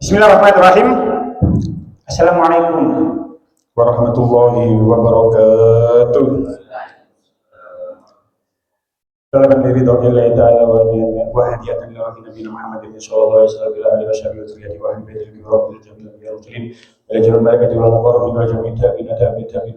Bismillahirrahmanirrahim. Assalamualaikum warahmatullahi wabarakatuh. Dalam diri Allah Ta'ala wa hadiyatan ila Nabi Muhammadin sallallahu alaihi wasallam wa alihi wa sahbihi Wajah mereka juga mengkorban wajah minta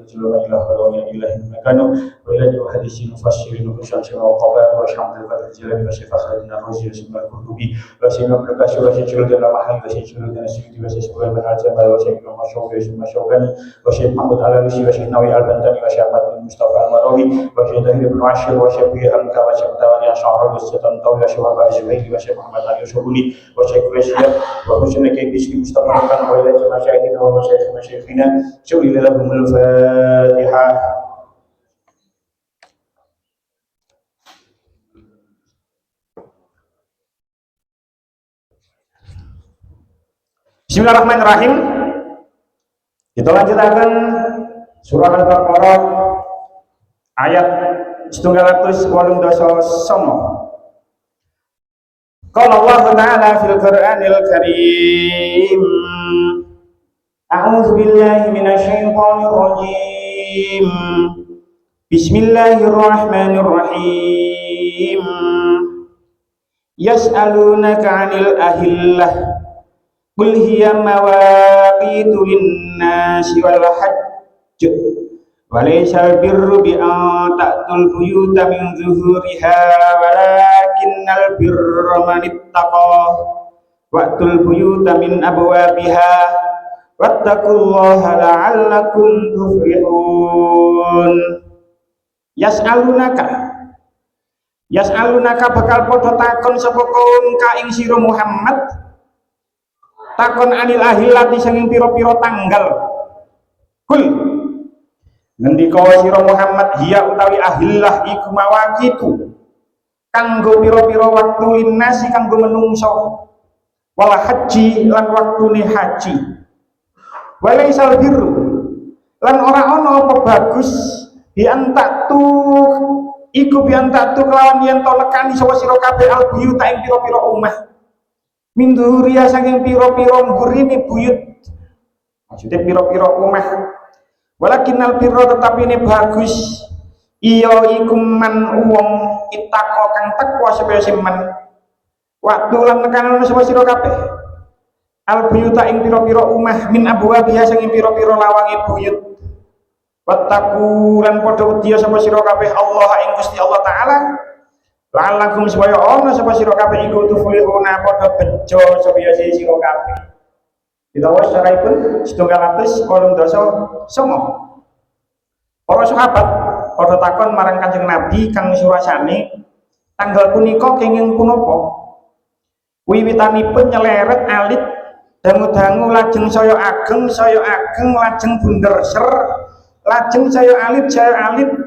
Julma ilah wa ilahi makanu wa ilahi wa hadisin mufassirin wa syamsi wa qabar wa syamdil qadar jilani wa syifah khalidina rozi wa simmal kurdubi wa simmal berkasih wa syicul dan mahal wa syicul dan syikti wa syicul dan ajam wa syicul masyawfi wa masyawgani wa syicul mahmud al-alusi wa syicul nawi al-bantani wa syicul bin mustafa al-marawi wa syicul tahir bin ashir wa syicul hamka wa syicul tawani asya'ar wa syicul tawi wa syicul ba'azubaini wa syicul muhammad al-yusubuni wa syicul rasyid wa syicul kaibisi mustafa wa ilahi masyaykhina wa masyayikhina syu'ila lahumul fatihah. Bismillahirrahmanirrahim. Kita lanjutkan surah Al-Baqarah ayat 189. Qala Allah Ta'ala fil Qur'anil Karim. A'udzu billahi minasyaitonir rajim. Bismillahirrahmanirrahim. Yas'alunaka 'anil ahillah. Qul hiya mawaqitu lin-nasi wal hajj. Wa laysal birru bi an ta'tul buyuta min zuhuriha walakinnal birra man ittaqa. Wa'tul buyuta min abwabiha. Wattaqullaha la'allakum tuflihun. Yas'alunaka bakal padha takon sapa kaum ka ing sira Muhammad. Takon anil ahillati sanging pira-pira tanggal. Kul ngendika sira Muhammad hiya utawi ahillah iku mawaqitu kanggo pira-pira wektu linnasi kanggo menungso wal haji lan waktune haji. Walaisal birru lan ora ana apa bagus biantaktu iku biantaktu kelawan yen to nekani sapa sira kabeh al buyut ing pira-pira omah min dhuria saking pira-pira mburine buyut maksudnya pira-pira omah walakinnal birra tetapi ini bagus iya iku man wong ittaqo kang takwa supaya simen waktu lan nekani sapa sira kabeh al buyuta ing pira-pira omah min abwabiha sing pira-pira lawange buyut wattaqu lan padha wedi sapa sira kabeh Allah ing Gusti Allah taala la'allakum supaya ana sapa sira kabeh iku tuflihuna padha bejo supaya sira kabeh. Ditawa syaraipun 789. Para sahabat padha takon marang Kanjeng Nabi kang surasane tanggal punika kenging punapa wiwitanipun nyeleret alit dangu-dangu lajeng saya ageng lajeng bunder ser lajeng saya alit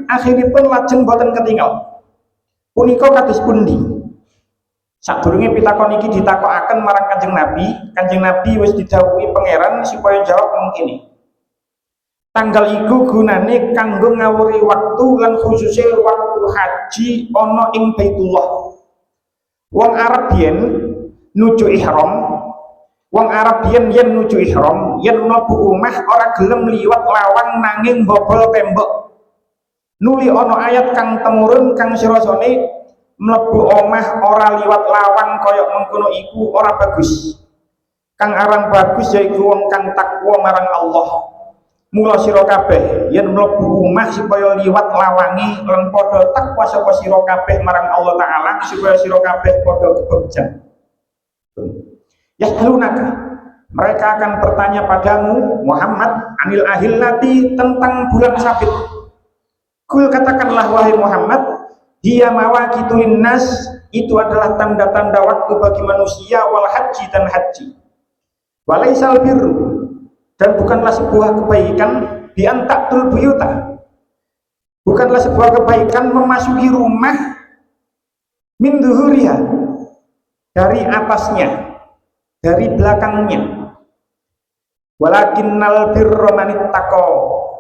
akhiripun lajeng boten ketinggal punika kados pundi. Sadurunge pitakon iki ditakokaken marang Kanjeng Nabi wis didhawuhi pangeran supaya jawab mengkene tanggal iku gunane kanggo ngawuri waktu lan khususe waktu haji ana ing Baitullah. Wong Arab yen nuju ihram wong Arab yen nuju ihram yen mlebu omah ora gelem liwat lawang nanging bobol tembok. Nuli ana ayat kang temurun kang sirasane mlebu omah ora liwat lawang kaya mengkono iku ora bagus. Kang aran bagus yaiku wong kang takwa marang Allah. Mula sira kabeh yen mlebu omah supaya liwat lawangi lan padha takwa sapa sira kabeh marang Allah taala supaya sira kabeh padha kebegjan. Yas'alunaka mereka akan bertanya padamu Muhammad anil ahillati tentang bulan sabit. Kul katakanlah wahai Muhammad dia mawaqitu linnas itu adalah tanda-tanda waktu bagi manusia wal haji dan haji. Walaisal birru dan bukanlah sebuah kebaikan bi antaktul buyuta bukanlah sebuah kebaikan memasuki rumah min dhuhuriha dari atasnya dari belakangnya. Walakinnal birra man ittaqa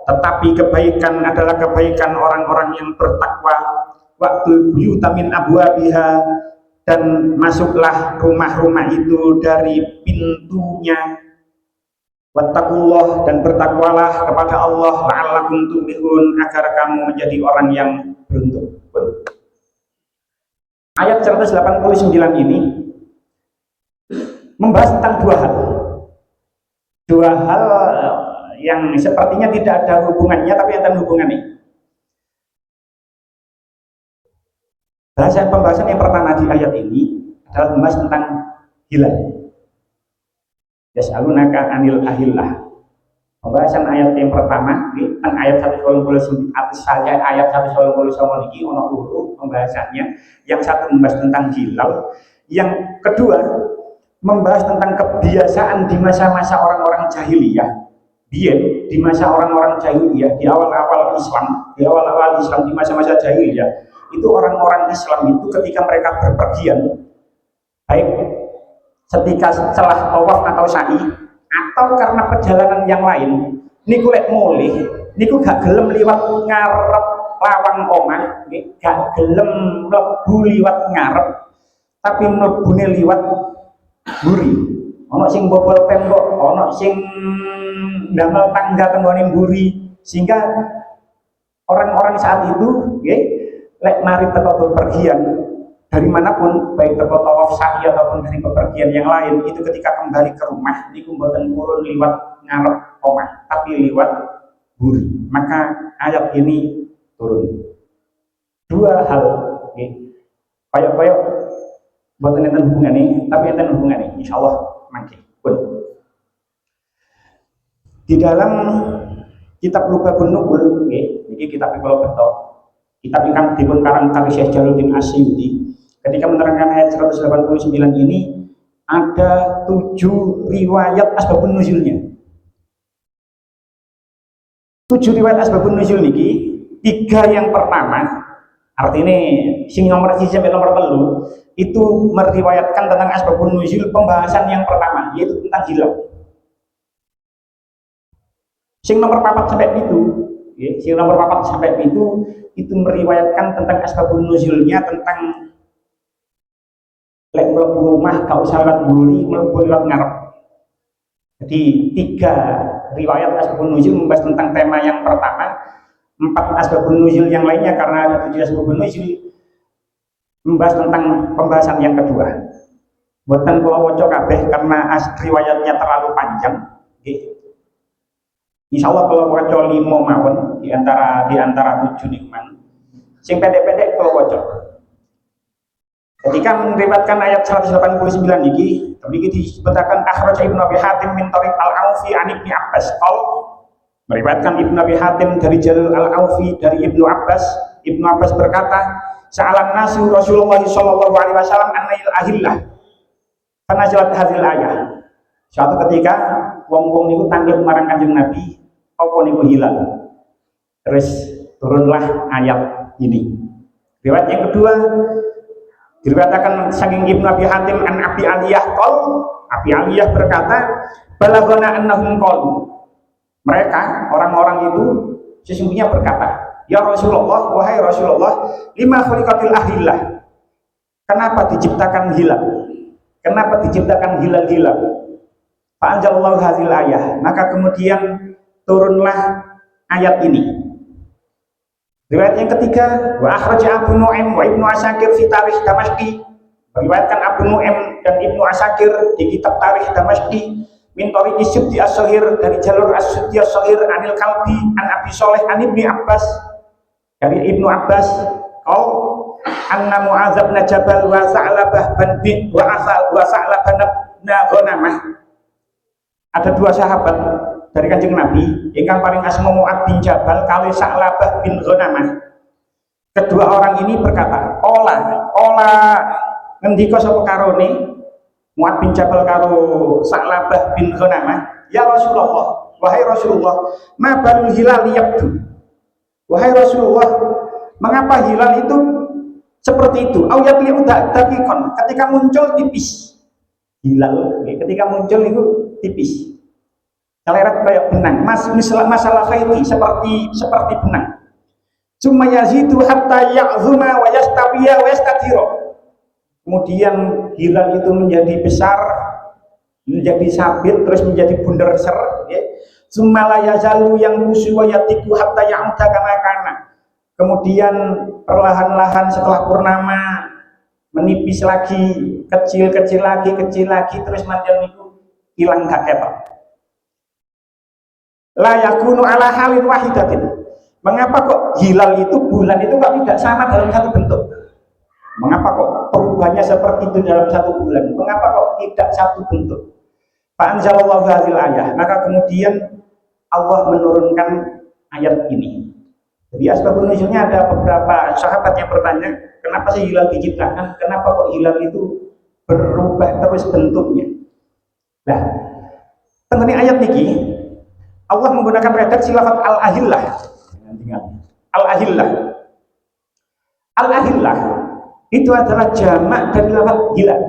tetapi kebaikan adalah kebaikan orang-orang yang bertakwa. Waktu buyuta min abwabiha dan masuklah rumah-rumah itu dari pintu pintunya. Wattaqullah, dan bertakwalah kepada Allah la'allakum tuflihun, agar kamu menjadi orang yang beruntung. Ayat 189 ini membahas tentang dua hal yang sepertinya tidak ada hubungannya tapi ada hubungannya. Pembahasan yang pertama di ayat ini adalah membahas tentang hilal. Yas'alunaka anil ahillah. Pembahasan ayat yang pertama tentang ayat 189 atas saja ayat 189 niki ono loro pembahasannya. Yang satu membahas tentang hilal, yang kedua membahas tentang kebiasaan di masa-masa orang-orang jahiliyah. Di masa orang-orang jahiliyah, di awal-awal Islam, di masa-masa jahiliyah, itu orang-orang Islam itu ketika mereka berpergian, baik ketika setelah tawaf atau sa'i atau karena perjalanan yang lain, niku lek mulih niku gak gelem liwat ngarep lawang omah, gak gelem mlebu liwat ngarep, tapi mlebune liwat mburi. Ana sing bobol tembok, ana sing ndamel tangga tenggone mburi, sehingga orang-orang saat itu lek mari teko bepergian dari manapun, baik teko tawaf sa'i ataupun dari bepergian yang lain, itu ketika kembali ke rumah niku mboten purun liwat ngarep omah, tapi liwat mburi. Maka ayat ini turun. Dua hal koyok-koyok mboten enten hubungane, tapi enten hubungane insyaallah mangke. Pun di dalam kitab Lubabun Nuqul niki kitab kula beto, kitab ingkang dipun karang kali Syekh Jalaluddin Asyuti. Ketika menerangkan ayat 189 ini ada 7 riwayat asbabun nuzulnya. 7 riwayat asbabun nuzul niki, 3 yang pertama artinya sing nomor 1 sampai nomor 3 itu meriwayatkan tentang asbabun nuzul pembahasan yang pertama, yaitu tentang hilal. Sing nomor 4 sampai itu meriwayatkan tentang asbabun nuzulnya, tentang lek mlebu rumah gak usah lewat mburi, mlebu lewat ngarep. Jadi 3 riwayat asbabun nuzul membahas tentang tema yang pertama, 4 asbabun nuzul yang lainnya karena ada 7 asbabun nuzul membahas tentang pembahasan yang kedua. Boten kula waca kabeh karena riwayatnya terlalu panjang. Insyaallah kalau waca 5 mawon di antara 7 nikman. Sing pendek-pendek kula waca. Ketika meriwayatkan ayat 189 niki, disebutkan akhraj Ibnu Abi Hatim min tariq Al-Aufi an Ibnu Abbas. Meriwayatkan Ibnu Abi Hatim dari Jalal Al-Aufi dari Ibnu Abbas. Ibnu Abbas berkata, "Sa'alan nasu Rasulullah sallallahu alaihi wasallam an-nail ahillah." Fanazalat hadhil ayah. Suatu ketika wong-wong niku tanggep marang Kanjeng Nabi, apa niku hilal. Terus turunlah ayat ini. Riwayat yang kedua diriwayatkan saking Ibnu Abi Hatim an Abi Aliyah qol, Abi Aliyah berkata, "Balaghana annahum qalu." Mereka orang-orang itu sesungguhnya berkata, "Ya Rasulullah, wahai Rasulullah, lima khuliqatil ahillah." Kenapa diciptakan hilal? Kenapa diciptakan hilal-hilal? Fa anzalallahu hadzal ayah. Maka kemudian turunlah ayat ini. Riwayat yang ketiga, wa akhraj Abu Nu'aim wa Ibnu Asakir fi Tarikh Damashqi. Meriwayatkan Abu Nu'aim dan Ibnu Asakir di kitab Tarikh Damashqi min tariqi Suddi As-Shaghir, dari jalur As-Suddi As-Shaghir anil Kalbi an Abi Shalih an Ibnu Abbas, dari Ibnu Abbas qol anna Mu'adz bin Jabal wa Sa'labah bin Ghanamah. Ada 2 sahabat dari Kanjeng Nabi ingkang paling asma Mu'adz bin Jabal kali Sa'labah bin Ghanamah. Kedua orang ini berkata, ola ngendika sapa karone Mu'adz bin Jabal karo Sa'labah bin Ghanamah, "Ya Rasulullah, wahai Rasulullah, ma balul hilal yabdu." Wahai Rasulullah, mengapa hilal itu seperti itu? Au yatli'u daqiqan, ketika muncul tipis. Hilal ketika muncul itu tipis. Keleret kayak benang, masalah khaiti seperti benang. Cuma yazidu hatta ya'zuma wa yastawiya wa yastadhira. Kemudian hilal itu menjadi besar menjadi sabit terus menjadi bundar ser ya. Sumalaya zalu yang kusu wa yatiku hatta ya'uda kama kana. Kemudian perlahan-lahan setelah purnama menipis lagi, kecil lagi, terus manjan itu hilang gak ketok. La yakunu ala halin wahidatin. Mengapa kok hilal itu, bulan itu kok tidak sama dalam satu bentuk? Mengapa kok perubahannya seperti itu dalam satu bulan? Mengapa kok tidak satu bentuk? Fa'anzalallahu hadzal ayah. Maka kemudian Allah menurunkan ayat ini. Jadi asbabun nuzulnya ada beberapa sahabat yang bertanya, kenapa sih hilal diciptakan? Kenapa kok hilal itu berubah terus bentuknya? Nah, tentang ayat ini Allah menggunakan redaksi lafaz al-ahillah. Al-ahillah. Al-ahillah itu adalah jamak dari lafaz hilal.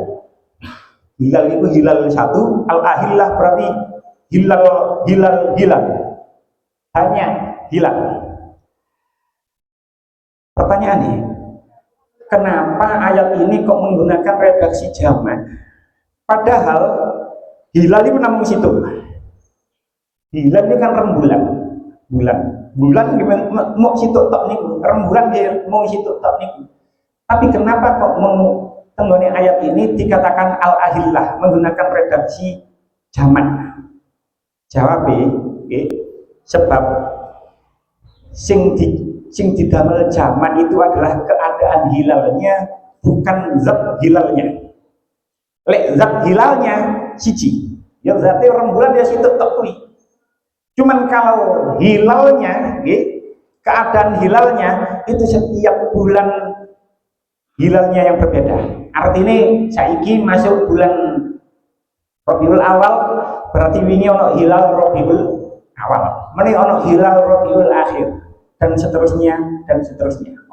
Hilal itu hilal satu, al-ahillah berarti hilal. Hanya hilal. Pertanyaannya, kenapa ayat ini kok menggunakan redaksi jamak? Padahal hilal itu namun situ. Hilal itu kan rembulan. Bulan mau situ tok niku, rembulan dia mau situ tok niku. Tapi kenapa kok tenggone ayat ini dikatakan al-ahillah menggunakan redaksi jamak? Jawab sebab sing didamel jamak itu adalah keadaan hilalnya, bukan zat hilalnya. Lek zat hilalnya siji, ya zate rembulan dia situ tok kuwi. Cuman kalau hilalnya, keadaan hilalnya itu setiap bulan hilalnya yang berbeda. Artinya saiki masuk bulan Rabiul Awal, berarti wingi ono hilal Rabiul Awal, meni ono hilal Rabiul Akhir, dan seterusnya.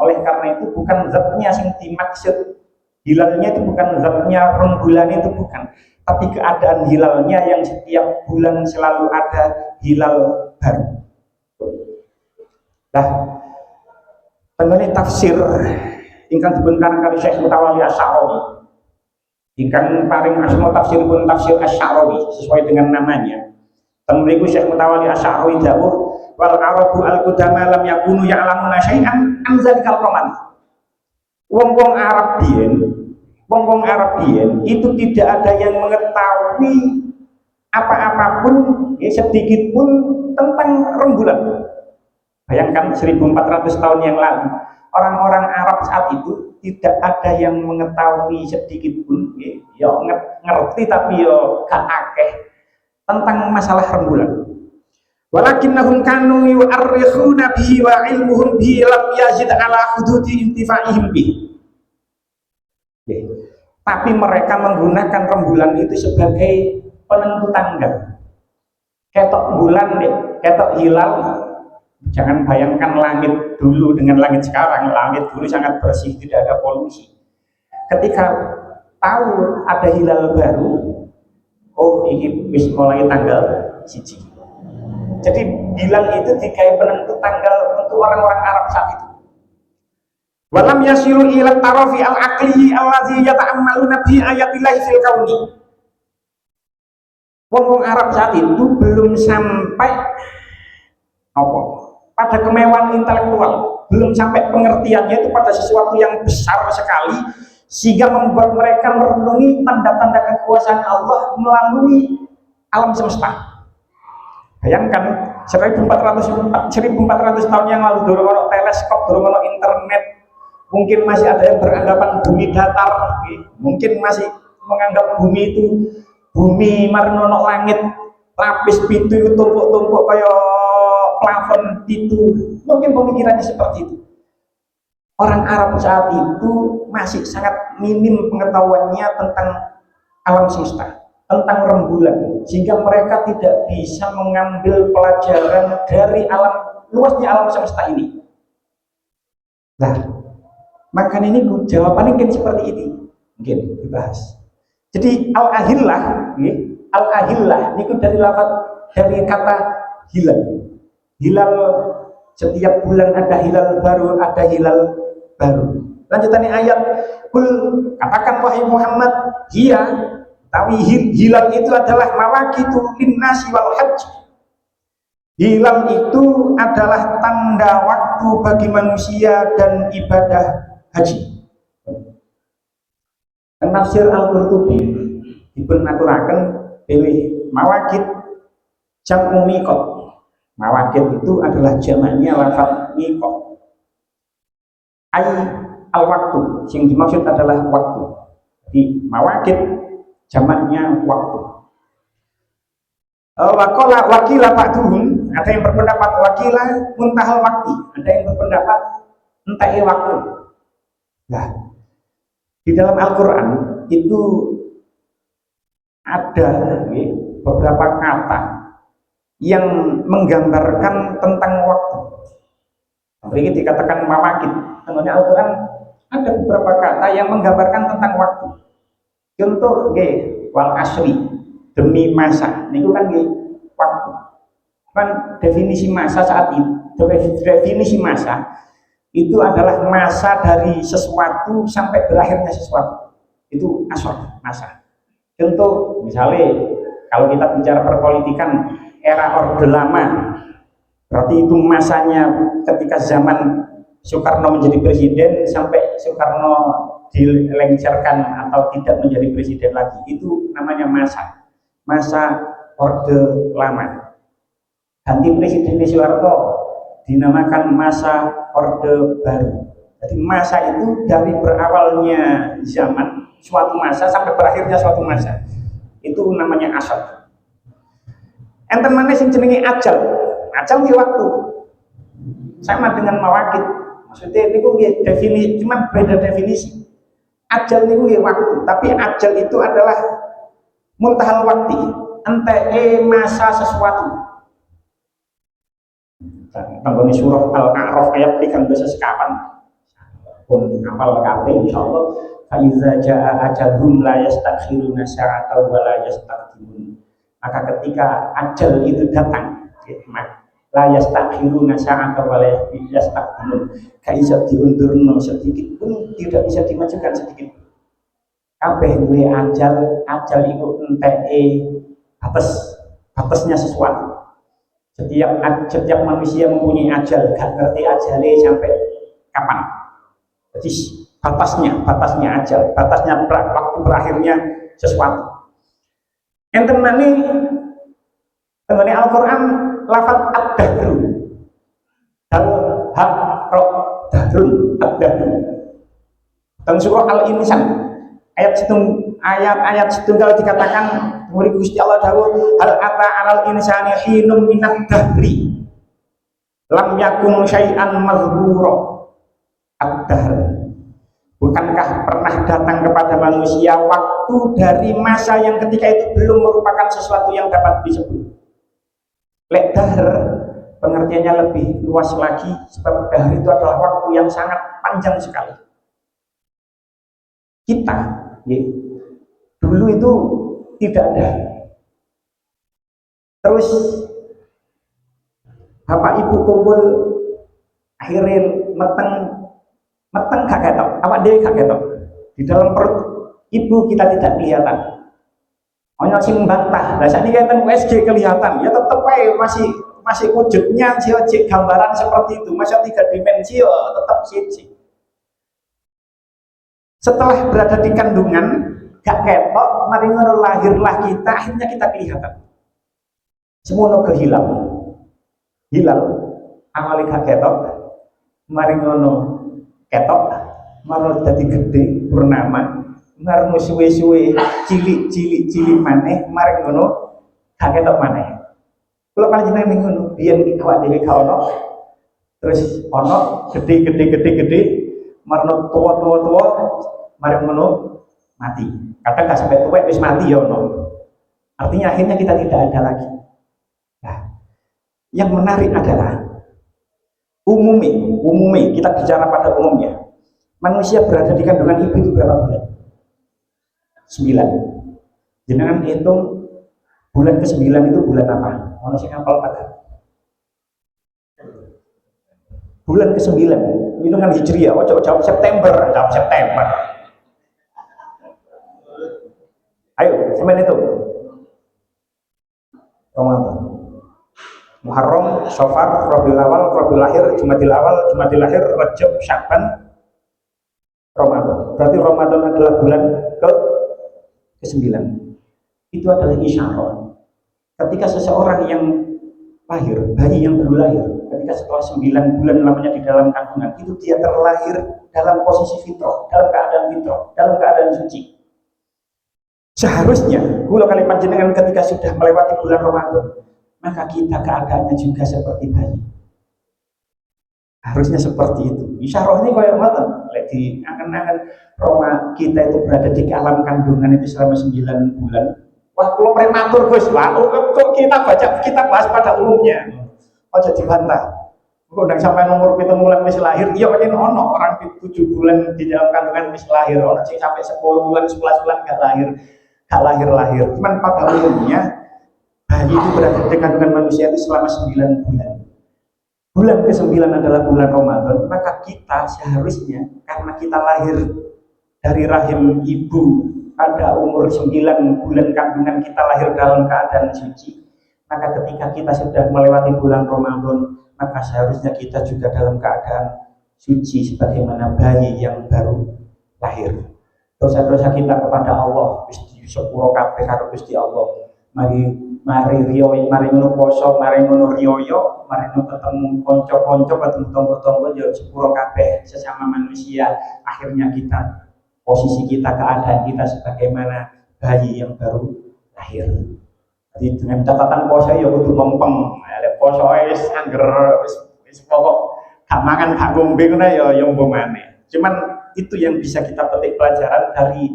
Oleh karena itu bukan zatnya yang dimaksud, hilalnya itu bukan zatnya rembulan itu bukan, tapi keadaan hilalnya yang setiap bulan selalu ada hilal baru. Nah, tenggene tafsir ingkang dibengkar kali Syekh Mutawalli Asy-Sya'rawi, ingkang paring asma tafsir pun tafsir Asy-Sya'rawi sesuai dengan namanya. Tenggene Syekh Mutawalli Asy-Sya'rawi dawuh, wal arabu al-qudama lam yakunu ya'lamuna syai'an an zalikal qaman. Wong-wong Arab biyen itu tidak ada yang mengetahui apa-apapun sedikit pun tentang rembulan. Bayangkan 1400 tahun yang lalu, orang-orang Arab saat itu tidak ada yang mengetahui sedikit pun, ya ngerti tapi ya gak akeh tentang masalah rembulan. Walakinnahum kanu yu'arrikhuna bihi wa ilmuhum bihi lam yazid ala hududi intifa'ihim bihi. Tapi mereka menggunakan rembulan itu sebagai penentu tanggal. Ketok bulan, ketok hilal. Jangan bayangkan langit dulu dengan langit sekarang. Langit dulu sangat bersih, tidak ada polusi. Ketika tahu ada hilal baru, oh ini bisa mulai tanggal 1. Jadi hilal itu dikai penentu tanggal untuk orang-orang Arab saat itu. Walam yasiru ila tarafi al-aqli allazi yata'ammaluna bi ayatillahi fil kauni. Wong-wong Arab saat itu belum sampai pada kemewahan intelektual, belum sampai pengertiannya itu pada sesuatu yang besar sekali sehingga membuat mereka merenungi tanda-tanda kekuasaan Allah melalui alam semesta. Bayangkan 1400 tahun yang lalu durung ono teleskop, durung ono internet, mungkin masih ada yang beranggapan bumi datar, mungkin masih menganggap bumi itu bumi marinono langit lapis pitu itu tumpuk-tumpuk kayak plafon itu, mungkin pemikirannya seperti itu. Orang Arab saat itu masih sangat minim pengetahuannya tentang alam semesta, tentang rembulan, sehingga mereka tidak bisa mengambil pelajaran dari luasnya alam semesta ini. Nah, maka ini jawabannya mungkin seperti ini, mungkin dibahas. Jadi al-ahillah itu dari kata hilal. Hilal, setiap bulan ada hilal baru, Lanjutannya ayat, kul, katakan wahai Muhammad, hiya Tapi hilal itu adalah mawaqitu linnasi wal hajj. Hilal itu adalah tanda waktu bagi manusia dan ibadah haji. Tafsir Al-Qurtubi dipenaturaken pilih mawaqit jam'u miqat. Mawaqit itu adalah jamaknya lafaz miqat. Ai al-waktu, yang dimaksud adalah waktu. Di mawaqit jamaknya waktu. Waqala wakila ba'duhum, ada yang berpendapat wakila muntahal waktu, ada yang berpendapat entai waktu. Nah, di dalam Al-Quran itu ada beberapa kata yang menggambarkan tentang waktu. Ini dikatakan mawaqit. Tentunya Al-Quran ada beberapa kata yang menggambarkan tentang waktu. Contoh wal asri, demi masa. Ini kan waktu. Kan definisi masa saat itu, definisi masa itu adalah masa dari sesuatu sampai berakhirnya sesuatu. Itu asal masa. Contoh misalnya kalau kita bicara perpolitikan era Orde Lama, berarti itu masanya ketika zaman Soekarno menjadi presiden sampai Soekarno dilengsarkan atau tidak menjadi presiden lagi, itu namanya masa Orde Lama. Ganti Presiden Soeharto dinamakan masa Orde Baru. Jadi masa itu dari berawalnya zaman suatu masa sampai berakhirnya suatu masa, itu namanya asal. Enten mana sing jenenge ajal di waktu sama dengan mawaqit. Maksudnya itu definisi, cuma beda definisi. Ajal itu waktu, tapi ajal itu adalah muntahal waktu, ente masa sesuatu. Tanggone surah Al-A'raf ayat 3 sekawan pun apal kabeh insyaallah. Fa iza jaa ajalhum la yastakhiruna sa'atan wa la yastaqdimun. Maka ketika ajal itu datang, la yastakhiruna sa'atan wa la yastaqdimun. Ka iso diundurno sedikit pun tidak bisa dimajukan sedikit. Kabeh duwe ajal iku enteke batasnya sesuatu. Setiap manusia mempunyai ajal, gak ngerti ajalnya sampai kapan. Jadi batasnya ajal, batasnya waktu berakhirnya sesuatu. Enten mani tengene Al-Qur'an lafaz ad-dahru. Dahrun ad-dahru. Teng surah Al-Insan ayat setunggal dikatakan murid Gusti Allah dawuh hal ata alal insani hinum minad dahri lam yakun syai'an mazhura. Ad-dahr, bukankah pernah datang kepada manusia waktu dari masa yang ketika itu belum merupakan sesuatu yang dapat disebut. Lek dahr pengertiannya lebih luas lagi, sebab dahr itu adalah waktu yang sangat panjang sekali. Kita dulu itu tidak ada. Terus bapak ibu kumpul, akhirnya meteng gak ketok, awak dhewe gak ketok. Di dalam perut ibu kita tidak kelihatan. Ono sing mbantah, lah sakniki enten USG kelihatan, ya tetep ae masih wujudnya sih gambaran seperti itu, masih 3 dimensi ya tetap siji. Setelah berada di kandungan gak ketok, mari ngono lahirlah kita, akhirnya kita kelihatan. Semono ke hilal awalnya gak ketok, mari ngono ketok, malah jadi gede purnama, marno suwe-suwe cilik maneh, mari ngono gak ketok maneh. Kalau panjenengan ning ngono, biyen awak dhewe gak ono, terus ono gede, marno tua, mari ngono mati. Kadang gak sampai tua wis mati ya ono. Artinya akhirnya kita tidak ada lagi. Nah, yang menarik adalah umumnya kita bicara pada umumnya, manusia berada di kandungan ibu itu berapa bulan? 9. Jangan hitung bulan ke-9 itu bulan apa? Ono sing hafal tak? Bulan ke-9 hitungan Hijriah, jawab September. Ayo, sampai itu. Ramadan. Muharram, Safar, Rabiul Awal, Rabiul Akhir, Jumadil Awal, Jumadil Akhir, Rajab, Sya'ban, Ramadan. Berarti Ramadan adalah bulan ke-9. Itu adalah isyarat. Ketika seseorang yang lahir, bayi yang baru lahir, ketika setelah 9 bulan lamanya di dalam kandungan, itu dia terlahir dalam posisi fitrah, dalam keadaan fitrah, dalam keadaan suci. Seharusnya, kalau kali panjenengan ketika sudah melewati bulan Ramadan, maka kita keadaannya juga seperti bayi. Harusnya seperti itu. Isyarah ini kayak ngoten. Lagi angan-angan Roma kita itu berada di alam kandungan itu selama 9 bulan. Wah, kalau prematur Gus, wah, kok kita baca, kita bahas pada umumnya. Ojo dibantah. Kok udah sampai nomor kita mulai wis lahir, iya pancen ono orang 7 bulan di dalam kandungan wis lahir, ono sing sampai 10 bulan, 11 bulan gak lahir. Cuman pada umumnya bayi itu berada di kandungan manusia itu selama 9 bulan. Bulan ke-9 adalah bulan Ramadan, maka kita seharusnya karena kita lahir dari rahim ibu pada umur 9 bulan kandungan, kita lahir dalam keadaan suci, maka ketika kita sudah melewati bulan Ramadan, maka seharusnya kita juga dalam keadaan suci sebagaimana bayi yang baru lahir. Dosa-dosa kita kepada Allah Gusti sepuro kabeh karo Gusti Allah. Mari riyo, mari ngono poso, mari ngono riyo, mari ngono ketemu kanca-kanca, ketemu tonggo-tonggo ya sepuro kabeh sesama manusia. Akhirnya kita posisi kita, keadaan kita sebagaimana bayi yang baru lahir. Jadi dengan catatan poso ya kudu mempeng. Ada poso wis angger wis pokok gak mangan gak ngombe ngono ya umpamane. Cuman itu yang bisa kita petik pelajaran dari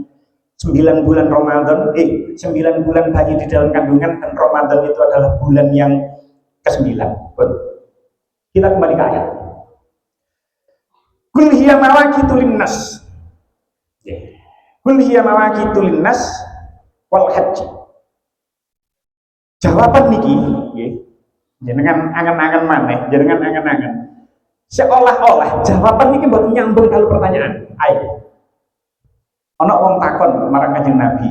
9 bulan Ramadan, 9 bulan bayi di dalam kandungan, dan Ramadan itu adalah bulan yang ke-9. Kita kembali ke ayat. Kul hiya mawaqitu linnas. Kul hiya mawaqitu linnas wal haji. Jawaban niki nggih. Jenengan angen-angen maneh, jenengan angen-angen. Seolah-olah jawaban niki mboten nyambung karo pertanyaan. Ayo. Ana wong takon marang Kanjeng Nabi,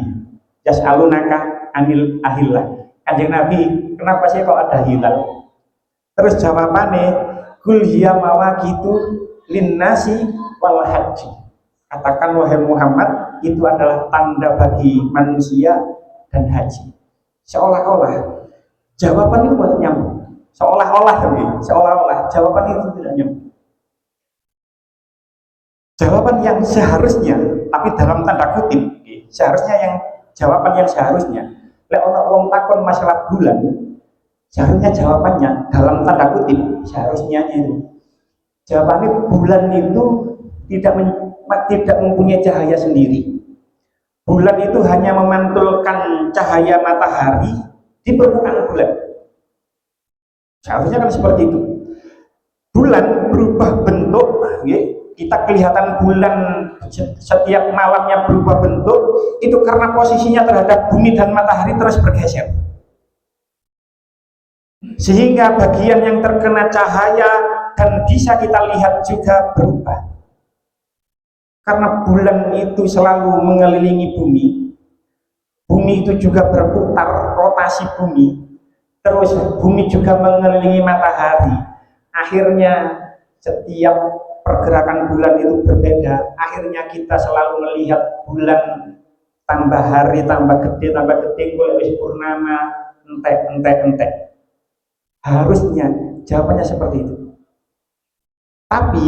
yas'alunaka anil ahillah. Kanjeng Nabi, kenapa sih kok ada hilal? Terus jawabannya, kul hiya mawaqitu linnasi wal haji. Katakan wahai Muhammad, itu adalah tanda bagi manusia dan haji. Seolah-olah jawaban itu buat nyambung. Seolah-olah jawaban itu tidak nyambung. Jawaban yang seharusnya, tapi dalam tanda kutip, jawaban yang seharusnya, lek ana wong takon masalah bulan, seharusnya jawabannya dalam tanda kutip, seharusnya itu jawabannya bulan itu tidak mempunyai cahaya sendiri. Bulan itu hanya memantulkan cahaya matahari di permukaan bulan. Seharusnya kan seperti itu. Bulan berubah bentuk, kita kelihatan bulan setiap malamnya berubah bentuk, itu karena posisinya terhadap bumi dan matahari terus bergeser, sehingga bagian yang terkena cahaya dan bisa kita lihat juga berubah. Karena bulan itu selalu mengelilingi bumi, bumi itu juga berputar, rotasi bumi, terus bumi juga mengelilingi matahari. Akhirnya setiap pergerakan bulan itu berbeda. Akhirnya kita selalu melihat bulan tambah hari tambah gede, mulai wis purnama, entek. Harusnya jawabannya seperti itu. Tapi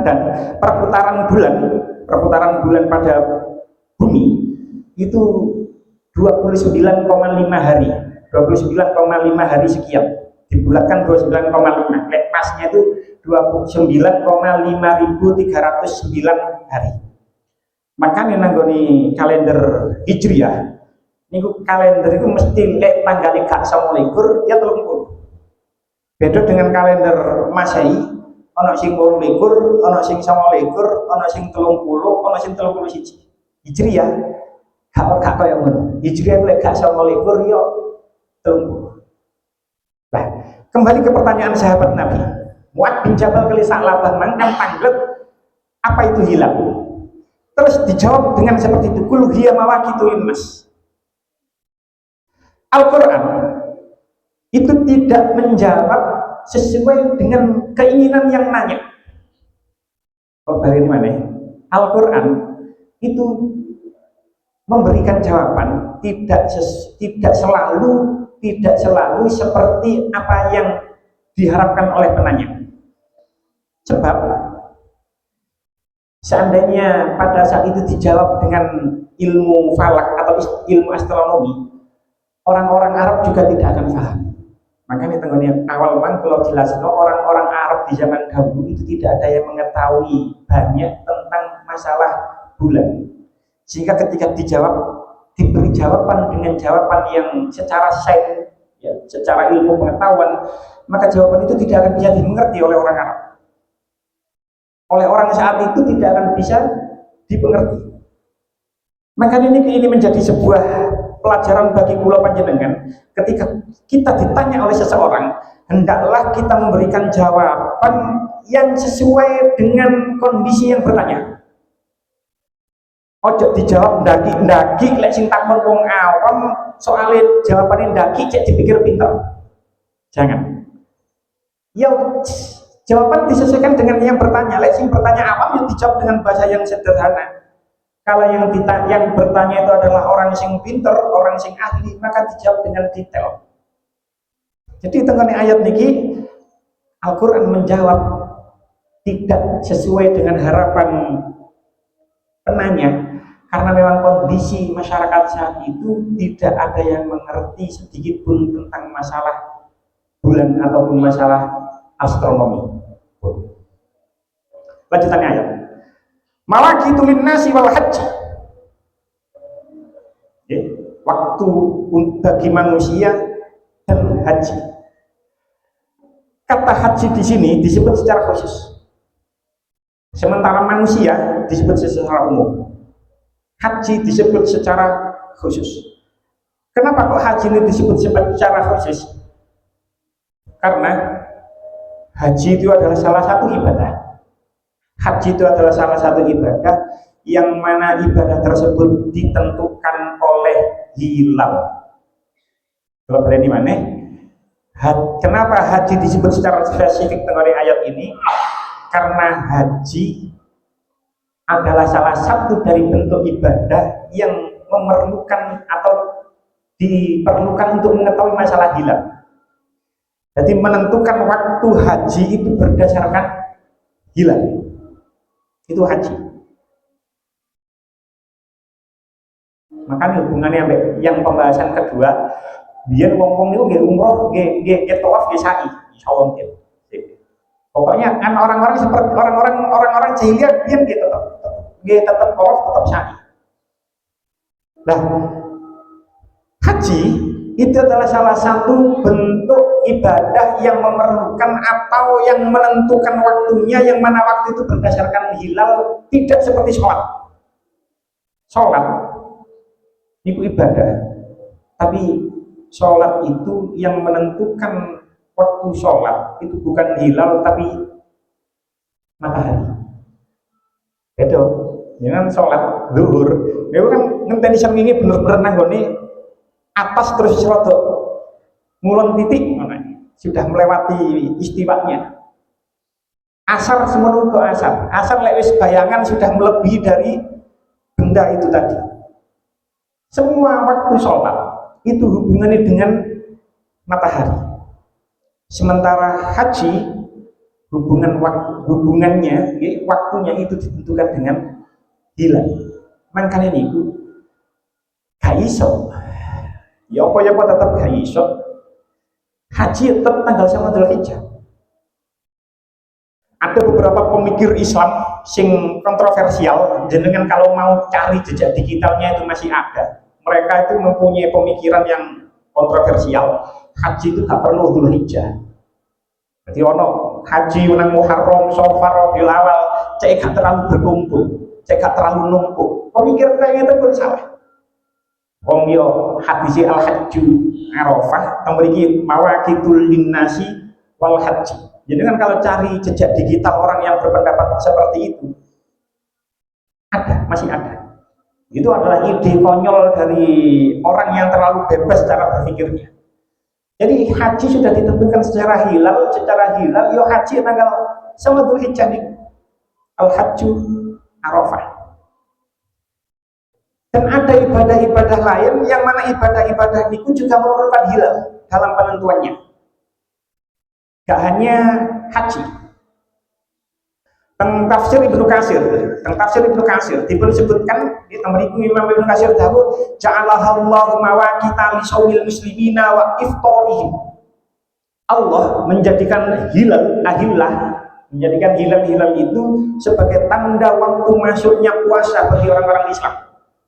dan perputaran bulan pada bumi itu 29,5 hari. 29,5 hari sekian. Dibulatkan 29,5. Pasnya itu 29,5309 hari. Makanya nanggoni kalender Hijriah, niku kalender itu mesti lek tanggal gak 29 ya 30. Beda dengan kalender Masehi, ana sing 28, ana sing 29, ana sing 30, ana sing 31. Hijriah gak kaya ngono. Hijriah lek gak 29 ya 30. Nah, kembali ke pertanyaan sahabat Nabi. Mu'ad bin Jabal kali Sa'labah mangkang tanglet, apa itu hilal? Terus dijawab dengan seperti itu, kul hiya mawaqitu linnas. Al-Quran itu tidak menjawab sesuai dengan keinginan yang nanya. Oh, dari mana? Al-Quran itu memberikan jawaban tidak selalu seperti apa yang diharapkan oleh penanya. Sebab seandainya pada saat itu dijawab dengan ilmu falak atau ilmu astronomi, orang-orang Arab juga tidak akan paham. Makanya tenggone awal man kalau jelas orang-orang Arab di zaman dahulu itu tidak ada yang mengetahui banyak tentang masalah bulan. Sehingga ketika diberi jawaban dengan jawaban yang secara sains, ya, secara ilmu pengetahuan, maka jawaban itu tidak akan bisa dimengerti oleh orang Arab. Oleh orang saat itu tidak akan bisa dimengerti. Maka ini menjadi sebuah pelajaran bagi kula panjenengan. Ketika kita ditanya oleh seseorang, hendaklah kita memberikan jawaban yang sesuai dengan kondisi yang bertanya. Ojo dijawab ndaki-ndaki lek sing takon wong awam soalnya jawabannya ndaki cek dipikir pintar. Jangan. Ya jawaban disesuaikan dengan yang bertanya. Lek sing bertanya awam ya dijawab dengan bahasa yang sederhana. Kalau yang bertanya itu adalah orang yang pinter, orang yang ahli, maka dijawab dengan detail. Jadi tengene ayat niki Al-Quran menjawab tidak sesuai dengan harapan penanya, karena memang kondisi masyarakat saat itu tidak ada yang mengerti sedikit pun tentang masalah bulan ataupun masalah astronomi. Lanjutannya ayat. Mawaqitu linnasi wal haji. Waktu bagi manusia dan haji. Kata haji di sini disebut secara khusus. Sementara manusia disebut secara umum. Haji disebut secara khusus. Kenapa kok haji ini disebut secara khusus? Karena haji itu adalah salah satu ibadah. Haji itu adalah salah satu ibadah yang mana ibadah tersebut ditentukan oleh hilal. Kalau berani mana? Kenapa haji disebut secara spesifik dengan ayat ini? Karena haji adalah salah satu dari bentuk ibadah yang memerlukan atau diperlukan untuk mengetahui masalah hilal. Jadi menentukan waktu haji itu berdasarkan hilal. Itu haji. Makanya hubungannya yang pembahasan kedua, biar wong-wong itu nggih umroh, nggih tawaf, nggih sa'i, insyaallah gitu. Pokoknya kan orang-orang seperti orang-orang jahiliyah biar nggih tetap tawaf, tetap sa'i. Nah, haji itu adalah salah satu bentuk ibadah yang memerlukan atau yang menentukan waktunya, yang mana waktu itu berdasarkan hilal, tidak seperti sholat. Sholat itu ibadah, tapi sholat itu yang menentukan waktu sholat itu bukan hilal tapi matahari. Itu jangan sholat zuhur, itu kan ngenteni srengenge bener-bener nanggone atas terus rodok ngulon titik sudah melewati istiwanya. Asar semenuh ke asar lewis bayangan sudah melebihi dari benda itu tadi. Semua waktu sholat itu hubungannya dengan matahari. Sementara haji hubungannya waktunya itu ditentukan dengan hilal. Makanya itu gak iso. Ya apa tetap gak iso. Haji tetap tanggal 9 Dzulhijjah. Ada beberapa pemikir Islam sing kontroversial, jenengan kalau mau cari jejak digitalnya itu masih ada. Mereka itu mempunyai pemikiran yang kontroversial. Haji itu gak perlu Dzulhijjah. Jadi ono haji nang Muharram, Safar, Rabiul Awal, cek gak terlalu berkumpul, cek gak terlalu numpuk. Pemikiran kayak itu pun salah. Wong yo hadis al-hajju Arafah teng mriki mawaqitul linnasi wal haji. Jadi kan kalau cari jejak digital orang yang berpendapat seperti itu, Ada, masih ada. Itu adalah ide konyol dari orang yang terlalu bebas cara berpikirnya. Jadi haji sudah ditentukan secara hilal, yo haji tanggal 1 Dzulhijjah al-hajju Arafah. Dan ada ibadah-ibadah lain yang mana ibadah-ibadah itu juga memerlukan hilal dalam penentuannya. Gak hanya haji. Teng tafsir Ibnu Katsir dipun sebutkan di temeriku Imam Ibnu Katsir dawuh ja'alahallahu mawaqita li shaumil muslimina wa iftarihim. Allah menjadikan hilal itu sebagai tanda waktu masuknya puasa bagi orang-orang Islam.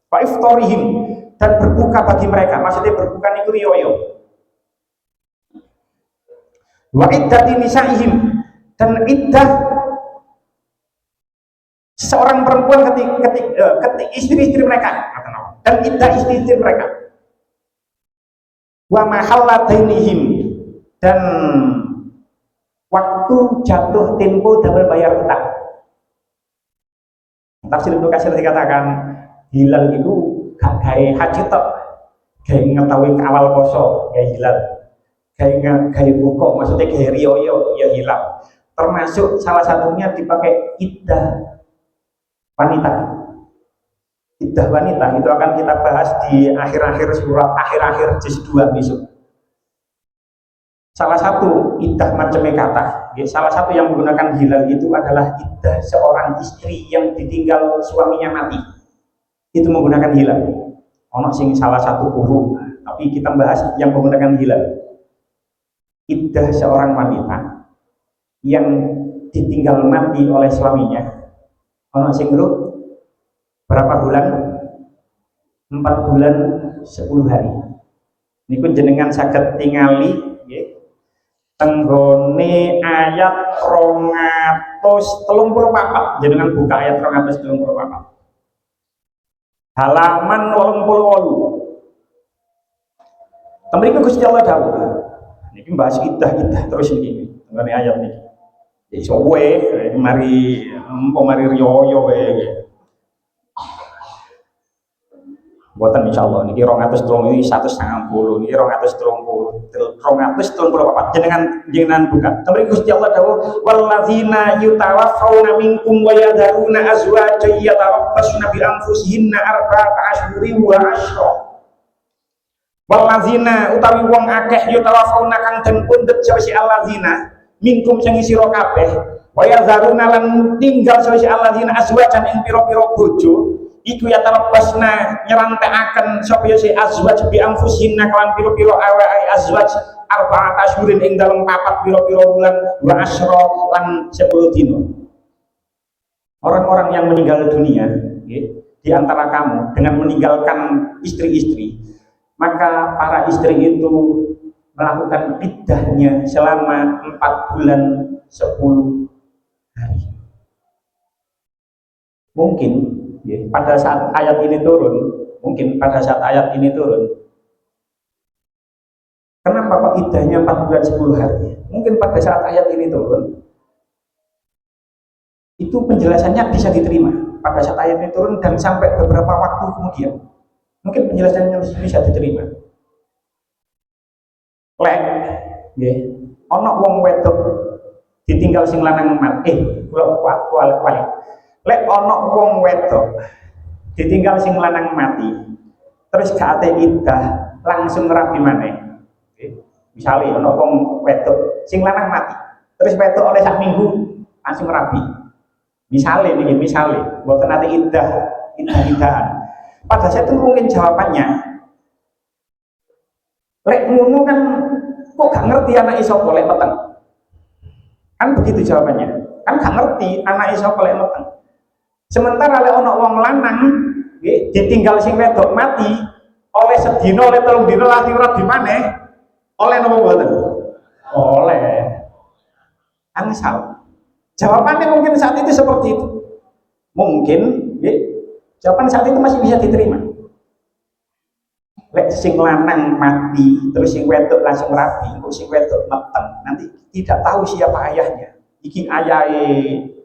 Wa iftarihim, dan berbuka bagi mereka. Maksudnya berbuka niku riyo. Wa iddati nisaihim, dan iddah seorang perempuan ketik istri-istri mereka, dan iddah istri-istri mereka. Wa mahalladainihim, dan waktu jatuh tempo double bayar utang. Tafsir Ibnu Katsir dikatakan hilal itu gak gawe haji tok, gawe ngetahui awal poso ya hilal, gawe buka maksudnya gawe riyo ya hilal. Termasuk salah satunya dipakai iddah wanita. Iddah wanita itu akan kita bahas di akhir-akhir surat, akhir-akhir juz 2 besok. Salah satu iddah macamnya kata, salah satu yang menggunakan hilal itu adalah iddah seorang istri yang ditinggal suaminya mati. Itu menggunakan hilal. Ono sing salah satu huruf, tapi kita bahas yang menggunakan hilal. Iddah seorang wanita yang ditinggal mati oleh suaminya. Ono sing berapa bulan? 4 bulan 10 hari. Niku jenengan saged tingali nggih. Tenggone ayat 234. Jenengan buka ayat 234. Halaman 88. Temriku Gusti Allah dawuh. Niki bahas iddah terus niki. Tenggone ayat niki. Iso wae mari riyo wae. Buatan insyaallah niki 230 ini 150 niki 234 jenengan buka. Tapi Gusti Allah dawuh walladzina yutawaffawna minkum wa yadharuna azwajan yatarabbasna bi anfusihinna arba'ata asyhurin wa asyra. Walladzina utawi wong akeh yutawaffawna kang den pundhet sawise alladzina minkum sing sira kabeh wa yadharuna lan tinggal sawise alladzina azwajan ing pira-pira bojo iku ya tarabbasna nyerantekaken sapa ya si azwaj bi anfusihinna kawan pira-pira awake azwaj arba'at asyhurin ing dalem 4 pira-pira bulan wa asyra lan 10 dina. Orang-orang yang meninggal dunia di antara kamu dengan meninggalkan istri-istri, maka para istri itu melakukan iddahnya selama 4 bulan 10 hari. Mungkin pada saat ayat ini turun, kenapa kok iddahnya 4 bulan 10 hari? Mungkin pada saat ayat ini turun, itu penjelasannya bisa diterima pada saat ayat ini turun dan sampai beberapa waktu kemudian. Mungkin penjelasannya bisa diterima. Lek, ono wong wedok ditinggal sing lanang mati. Lek ono wong wedok ditinggal sing lanang mati terus gak ate iddah langsung ngerabi maneh. Misalnya ono wong wedok sing lanang mati terus wedok oleh sak minggu langsung ngerabi. Misalnya mboten ate iddahan. Pada saat itu mungkin jawabannya lek ngono kan kok gak ngerti anak sapa lek meteng. Kan begitu jawabannya. Kan gak ngerti anak sapa lek meteng. Sementara lek ana wong lanang ditinggal sing wedok mati oleh sedina oleh 3 dina lagi ora di maneh oleh napa mboten? Oleh. Angsal. Jawabannya mungkin saat itu seperti itu. Mungkin jawaban saat itu masih bisa diterima. Lek sing lanang mati terus sing wedok langsung rabi, kok sing wedok meteng nanti tidak tahu siapa ayahnya. Iki ayahe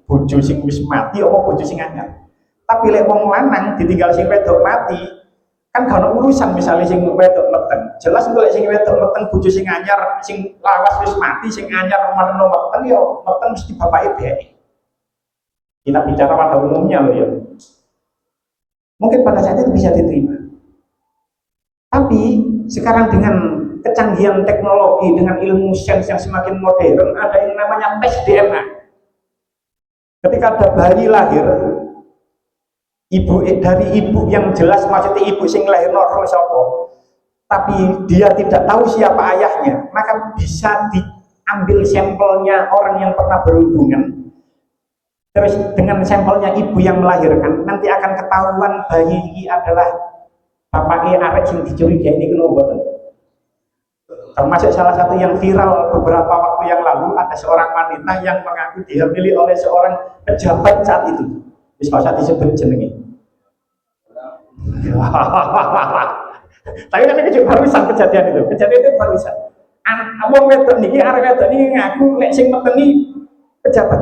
bojo sing wis mati apa bojo sing anyar. Tapi lek wong lanang ditinggal sing wedok mati, kan gak ono urusan misalnya sing wedok meteng. Jelas golek sing wedok meteng bojo sing anyar, sing lawas wis mati, sing anyar marno meteng ya meteng mesti bapake dhek. Kita bicara pada umumnya loh ya. Mungkin pada saat itu bisa diterima. Tapi sekarang dengan kecanggihan teknologi, dengan ilmu sains yang semakin modern, ada yang namanya tes DNA. Ketika ada bayi lahir, dari ibu yang jelas, maksudnya ibu sing lahir roh sapa, tapi dia tidak tahu siapa ayahnya, maka bisa diambil sampelnya orang yang pernah berhubungan. Terus dengan sampelnya ibu yang melahirkan, nanti akan ketahuan bayi ini adalah bapaknya arek yang dicurigai ini kenapa. Termasuk salah satu yang viral beberapa waktu yang lalu, ada seorang wanita yang mengaku dihamili oleh seorang pejabat saat itu. Bisa usah disebut jenenge. Tapi kan ini juga barusan kejadian itu barusan. Wong wedok niki arek wedok niki ngaku lek sing meteni pejabat.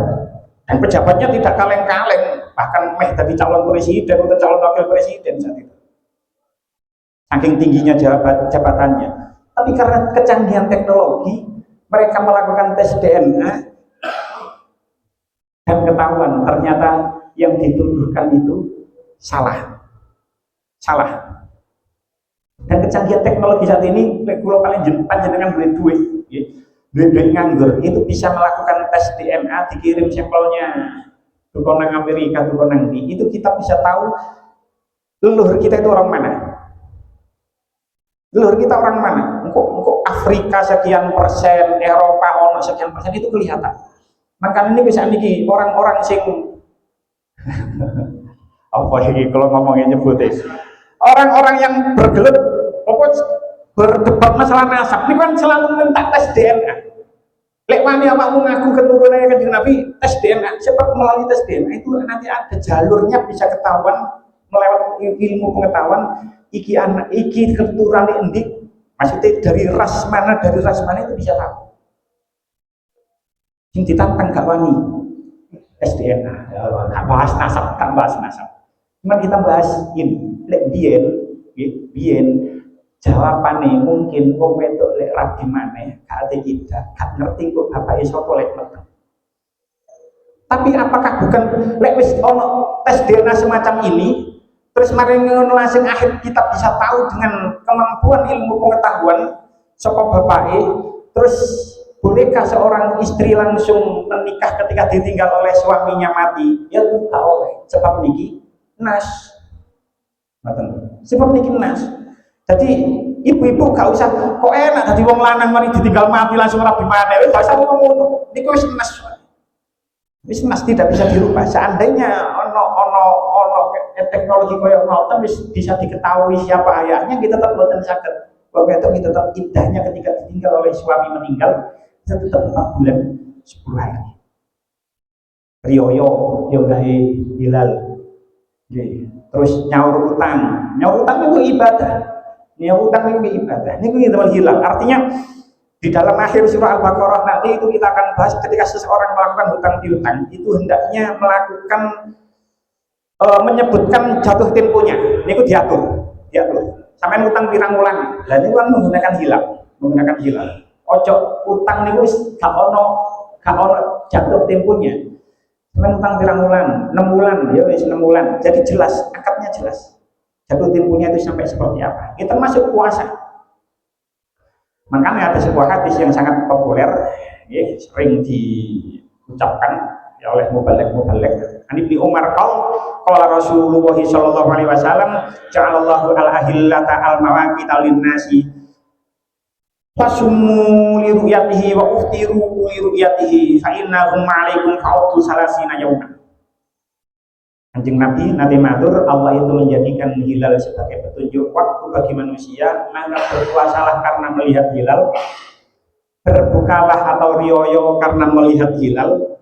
Dan pejabatnya tidak kaleng-kaleng, bahkan meh tadi calon presiden atau calon wakil presiden saat itu. Saking tingginya jabatannya. Tapi karena kecanggihan teknologi, mereka melakukan tes DNA dan ketahuan ternyata yang dituduhkan itu salah. Dan kecanggihan teknologi saat ini, kalau kalian panjenengan duit nganggur, itu bisa melakukan tes DNA, dikirim sampelnya ke nang Amerika, ke nang itu kita bisa tahu leluhur kita itu orang mana. Leluhur kita orang mana? Engkau Afrika sekian persen, Eropa ono sekian persen, itu kelihatan. Maka ini bisa niki orang-orang sing apa ini kalau ngomongin nyebut orang-orang yang bergelut berdebat masalah nasab ini kan selalu minta tes DNA. Lek wani awakmu ngaku keturunannya Kanjeng Nabi, tes DNA. Sebab melalui tes DNA itu nanti ada jalurnya, bisa ketahuan melewat ilmu pengetahuan iki anak iki keturunannya endi, maksudnya dari ras mana itu bisa tahu. Sing ditantang gak wani tes DNA. Gak bahas nasab. Cuman kita bahas ini, lek biyen jawabannya mungkin wong wedok lek rabi maneh gak ate kita gak ngerti kok bapake sapa lek meteng. Tapi apakah bukan lek wis ono tes DNA semacam ini terus mari ngono langsung akhir kita bisa tahu dengan kemampuan ilmu pengetahuan sapa bapake, terus bolehkah seorang istri langsung menikah ketika ditinggal oleh suaminya mati? Ya gak oleh, sebab niki nas. Sebab niki nas. Jadi ibu-ibu gak usah kok enak jadi wong lanang mari ditinggal mati langsung rabi maneh. Gak usah ngomong niku wis nas tidak bisa dirubah. Seandainya ono teknologi koyo ngoten wis bisa diketahui siapa ayahnya, kita tetap boten saged. Wong wedok kita tetap indahnya ketika ditinggal oleh suami meninggal, kita tetap 4 bulan 10 hari. Riyoyo yang dari hilal. Terus nyaur utang itu ibadah. Utang itu ibadah. Ini kita hilang. Artinya di dalam akhir surah Al-Baqarah nanti itu kita akan bahas ketika seseorang melakukan hutang piutang itu hendaknya melakukan menyebutkan jatuh temponya. Ini diatur. Sampai utang pirang wulan. Dan ini kan menggunakan hilang. Ojo utang niku gak ono jatuh temponya. Sampai utang pirang wulan, 6 bulan, ya wis 6 bulan. Jadi jelas, akadnya jelas. Jatuh temponya itu sampai seperti apa. Itu termasuk puasa. Makanya ada sebuah hadis yang sangat populer, ya, sering diucapkan ya, oleh mubalek. Ani Ibnu Umar qala Rasulullah sallallahu alaihi wasallam, ja'alallahu al-ahillata al-mawaqita lin-nasi fasummu li ru'yatihi wa uftiru li ru'yatihi fa innahum 'alaikum fa'udu salasina yauman. Kanjeng Nabi nanti matur, Allah itu menjadikan hilal sebagai petunjuk waktu bagi manusia, maka berpuasalah karena melihat hilal, berbukalah atau riyoyo karena melihat hilal.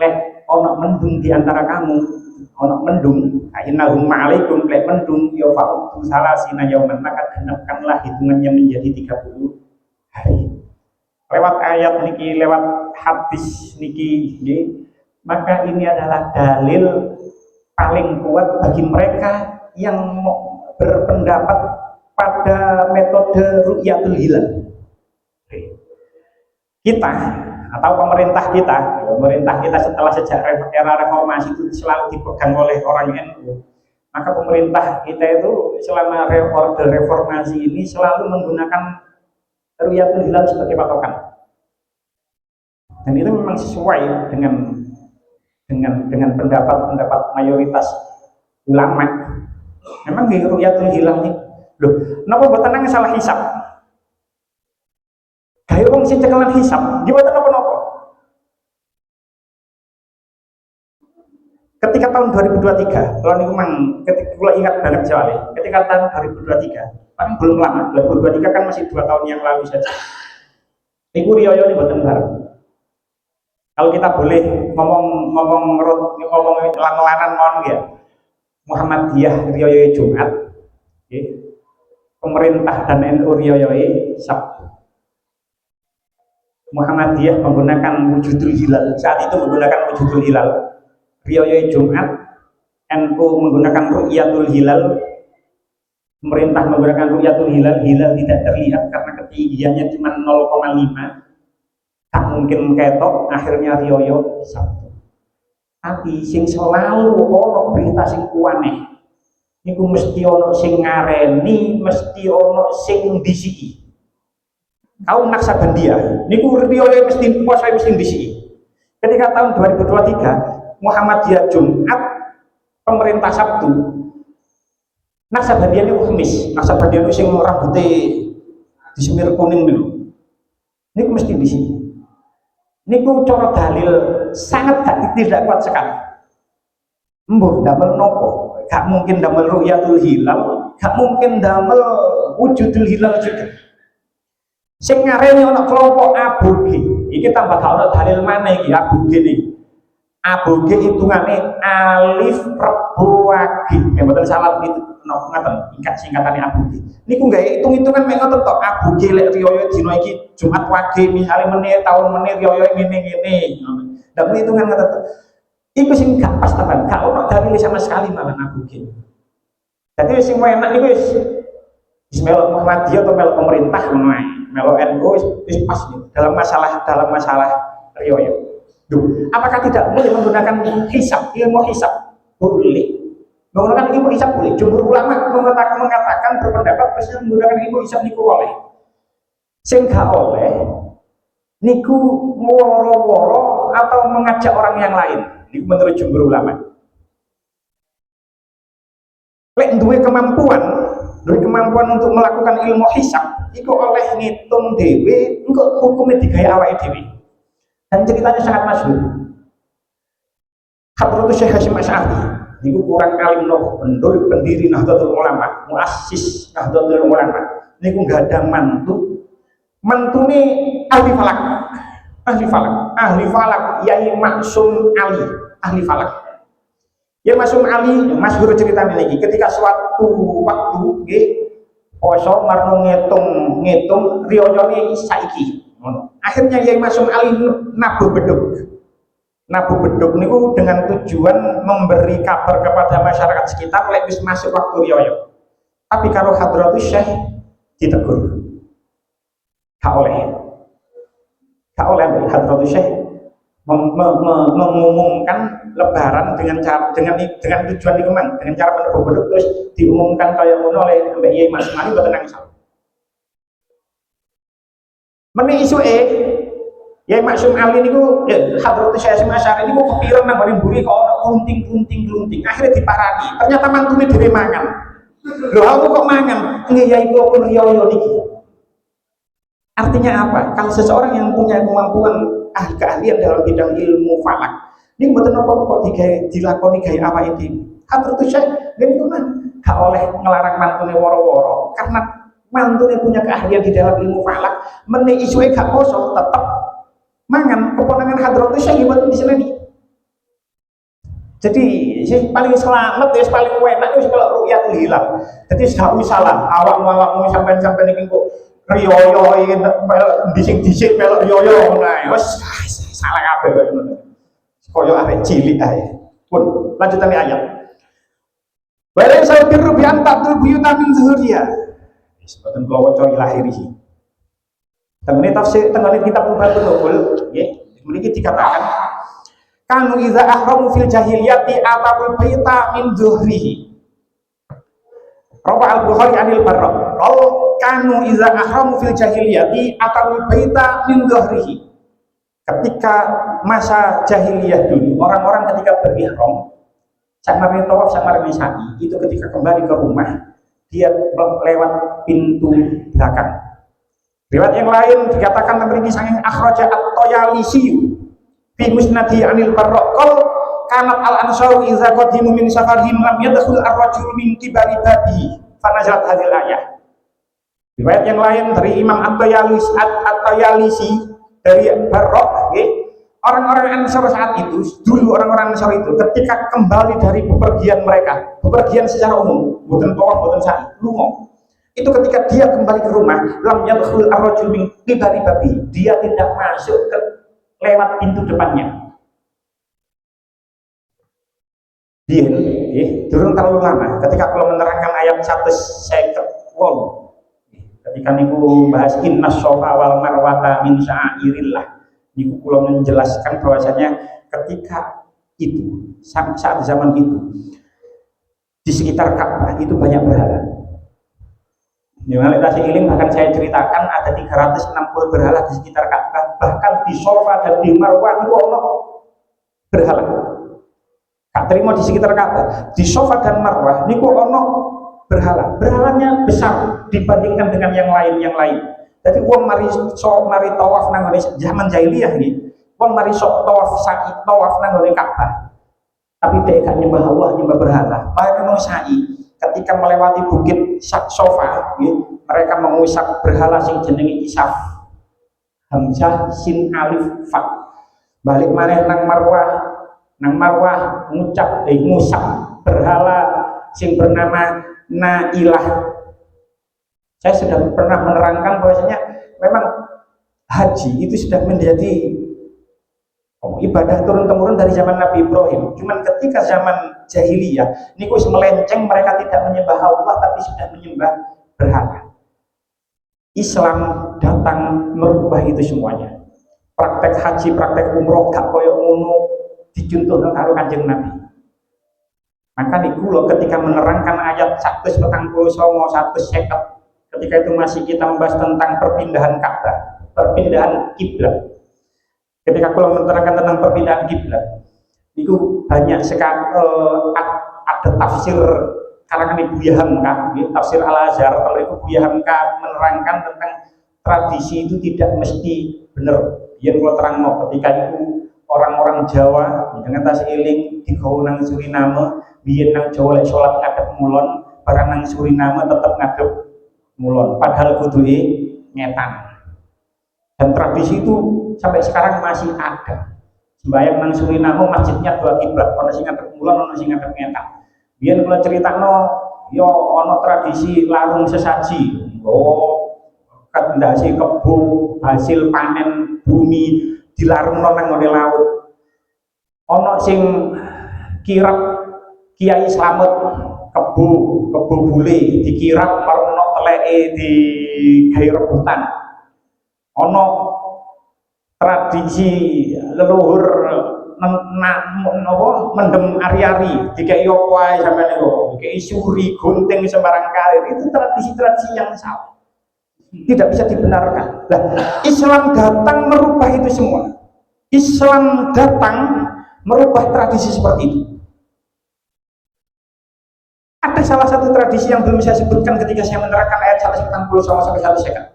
Lek ono mendung di antara kamu, ono mendung, innahum ma'alaikum, lek mendung ya fa'udu salasina yauman, maka genapkanlah hitungannya menjadi 30 hari. Lewat ayat niki, lewat hadis niki, maka ini adalah dalil paling kuat bagi mereka yang berpendapat pada metode ru'yatul hilal. Kita atau pemerintah kita setelah sejak era reformasi itu selalu dipegang oleh orang NU. Maka pemerintah kita itu selama orde reformasi ini selalu menggunakan ru'yatul hilal sebagai patokan. Dan itu memang sesuai dengan pendapat mayoritas ulama. Memang di ru'yatul hilal ini, loh, napa mboten nang salah hisab? Gawe wong sing cekelan hisab, nggih mboten napa-napa. Ketika tahun 2023, kalau niku mang ketika kula ingat banget soalnya, ketika tahun 2023, paling belum lama, 2023 kan masih 2 tahun yang lalu saja. Niku riyo ini mboten bareng. Kalau kita boleh ngomong lan-lanan mon ya. Muhammadiyah riyoyo Jumat, pemerintah dan NU riyoyo Sabtu. Muhammadiyah menggunakan wujudul hilal, saat itu menggunakan wujudul hilal. Riyoyo Jumat, NU menggunakan ru'yatul hilal, pemerintah menggunakan ru'yatul hilal. Hilal tidak terlihat karena ketinggiannya cuma 0,5, tak mungkin ketok, akhirnya riyoyo Sabtu. Tapi sing selalu ono berita sing kuaneh niku mesti ono sing ngareni, mesti ono sing disiki. Kaum Naksabandia niku riyoyo mesti posoe mesti disiki. Ketika tahun 2023 Muhammadiyah Jumat, pemerintah Sabtu, Naksabandia niku Kamis. Naksabandia niku sing rambutnya disemir kuning dulu. Niku mesti disiki. Niku cara dalil sangat tidak kuat sekali. Mbuh damel nopo? Gak mungkin damel ru'yatul hilal, gak mungkin damel wujudul hilal juga. Sing ngareni ana kelompok aboge. Iki tambah gak ana dalil maneh iki aboge niki. Aboge hitungane alif rebu wage. Mboten salah itu ngaten, singkatane aboge. Niku gawe hitung-hitungan mek ngoten tok. Aboge lek riyo dina iki Jumat wage misale menit tahun menit riyo ngene-ngene. Ndak hitungan ngoten tok. Iku sing gak pas tenan, gak ono dalil sama sekali malah aboge. Dadi sing enak niku wis melok Muhammadiyah atau melok pemerintah ngono ae. Melok NU wis pas nih dalam masalah riyo. Duh, apakah tidak boleh menggunakan ilmu hisab? Boleh. Menggunakan ilmu hisab boleh. Jumhur ulama mengatakan berpendapat presiden menggunakan ilmu hisab niku oleh. Sing gak oleh niku woro-woro atau mengajak orang yang lain. Niku menurut jumhur ulama. Lek duwe kemampuan untuk melakukan ilmu hisab, iku oleh ngitung dhewe, engko hukume digawe awake dhewe. Dan ceritanya sangat masyhur. Hadratus Syekh Hasyim Asy'ari niku kurang kali menapa pendiri Nahdlatul Ulama, muassis Nahdlatul Ulama. Niku enggak ada mantune ahli falak Yai Maksum Ali, ahli falak. Yai Maksum Ali masyhur ceritanya lagi ketika suatu waktu nggih poso marno ngitung riyane saiki. Akhirnya Yai Maksum Ali nabuh beduk niku dengan tujuan memberi kabar kepada masyarakat sekitar lek wis masuk waktu riyo. Tapi kalau Hadratus Syekh ditegur. Gak oleh Hadratus Syekh mengumumkan lebaran dengan tujuan niku mang, dengan cara menabuh beduk terus diumumkan kaya ngono oleh Mbak Yai Maksum Ali mboten nangis. Meni isuke Yai Maksum Ali niku Hadratus Syekh Hasyim Asy'ari niku kepiren nang bareng mburi kok ana klunting. Akhirnya diparani. Ternyata mantune dhewe mangan. Lho aku kok mangan? Nggih Yai kula pun riyo niki. Artinya apa? Kalau seseorang yang punya kemampuan keahlian dalam bidang ilmu falak, ini mboten apa-apa dilakoni gawe awake dhewe. Hadratus Syekh niku gak oleh ngelarang mantune woro-woro karena mantune punya keahlian di dalam ilmu falak, meni isuke gak poso tetep mangan keponangan Hadratus Syekh mboten diseneni. Jadi sing paling selamat ya paling enak wis kalau ru'yatul hilal. Jadi gak salah awakmu sampean iki kok riyoyo disik melok riyoyo ngono ae. Wis salah kabeh ngono. Kaya arek cilik ae. Pun lanjutane ayat. Bareng saya biru bi antatul buyuta min zuhuriya. Sebatan kula waca ilahirihi. Tengene tafsir, tengene kitab Lubatul Nubul, nggih, mriki dikatakan kanu iza ahramu fil jahiliyati atabul baita min zuhrihi. Rawa al-Bukhari anil Barra. Kanu iza ahramu fil jahiliyati atabul baita min zuhrihi. Ketika masa jahiliyah dulu, orang-orang ketika berihram, sakmari tawaf, sakmari sa'i, itu ketika kembali ke rumah, dia lewat pintu belakang. Riwayat yang lain dikatakan memiliki sanging akhraja at-Tayalisi fi musnadi anil Barra kanat al-ansaru idza qadimu min safarihim lam yadkhul ar-rajul min qibali babihi fa nazalat hadhil ayah. Riwayat yang lain dari Imam At-Tayalisi dari Barra, orang-orang Ansar saat itu, dulu orang-orang Ansar itu ketika kembali dari bepergian mereka, bepergian secara umum, bukan tawaf, bukan sa'i, lungo. Itu ketika dia kembali ke rumah, lam yadkhul ar-rajul min qibali babi, dia tidak masuk ke lewat pintu depannya. Dia turun terlalu lama ketika kalau menerangkan ayat 150 ketika niku bahas inna sofa wal marwata min syairillah, niku kula menjelaskan bahwasanya ketika itu saat zaman itu di sekitar Ka'bah itu banyak berhala. Yang kasih ilim bahkan saya ceritakan ada 360 berhala di sekitar Ka'bah, bahkan di Sofa dan di Marwah itu ono berhala. Kak terima di sekitar Ka'bah, di Sofa dan Marwah niku ono berhala. Berhalanya besar dibandingkan dengan yang lain. Jadi uang mari tawaf nang zaman jahiliyah ini, uang mari tawaf sa'i tawaf nang Ka'bah. Tapi dia gak nyembah Allah, nyembah berhala. Mereka mau sa'i ketika melewati bukit Sofa, mereka mengusap berhala sing jenenge Isaf, Hamzah sin alif fa. Balik maneh nang Marwah ngusap berhala sing bernama Nailah. Saya sudah pernah menerangkan bahwasanya memang haji itu sudah menjadi ibadah turun-temurun dari zaman Nabi Ibrahim. Cuman ketika zaman jahiliyah niku melenceng, mereka tidak menyembah Allah tapi sudah menyembah berhala. Islam datang merubah itu semuanya. Praktek haji, praktek umroh gak koyo ngono dicontohno karo Kanjeng Nabi. Maka niku lho ketika menerangkan ayat 149 ketika itu masih kita membahas tentang perpindahan Ka'bah, perpindahan kiblat. Ketika kalau menerangkan tentang perpindahan kiblat, itu banyak sekali ada tafsir karangan Buya Hamka, tafsir Al-Azhar. Kalau itu Buya Hamka menerangkan tentang tradisi itu tidak mesti benar. Yang kalau terang mau ketika itu orang-orang Jawa dengan tas eling di nang Suriname, biyen nang Jawa lek salat ngadep mulon, barang nang Suriname tetap ngadep mulon. Padahal kuduke ngetan. Dan tradisi itu sampai sekarang masih ada. Sembahyang nang Suriname masjidnya dua kiblat, ono sing ngadep mulon, ono sing ngadep ngetan. Biyen kula critakno yo ono tradisi larung sesaji. Kendasi kebo, hasil panen bumi dilarungno nang ngene laut. Ono sing kirap Kiai Slamet kebo bule dikirap karo ono teleke di gawe rebutan. Ono tradisi leluhur mendem ari-ari dikai opo ae sampeyan niku, dikai suri, gunting sembarang kalir. Itu tradisi-tradisi yang salah. Tidak bisa dibenarkan. Nah, Islam datang merubah itu semua. Islam datang merubah tradisi seperti itu. Ada salah satu tradisi yang belum saya sebutkan ketika saya menerangkan ayat 190 sampai 150.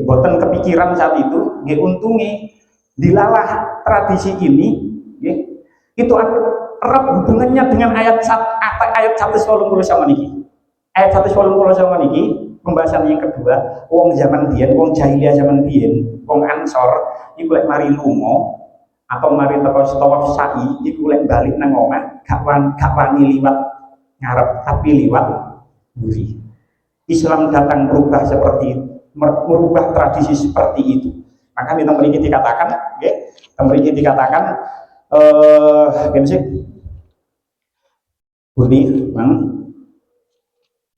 Boten kepikiran saat itu, untungnya dilalah tradisi ini, itu erat hubungannya dengan ayat 180 sama niki. Ayat 180 sama niki, pembahasan yang kedua, wong zaman biyen, wong jahiliyah zaman biyen, wong Ansor, iku lek mari lunga atau mari tawaf sa'i, iku lek balik nang omah, gak wani liwat ngarep, tapi liwat buri. Islam datang berubah seperti itu, merubah tradisi seperti itu. Maka kita memiliki dikatakan, memiliki dikatakan, Budi,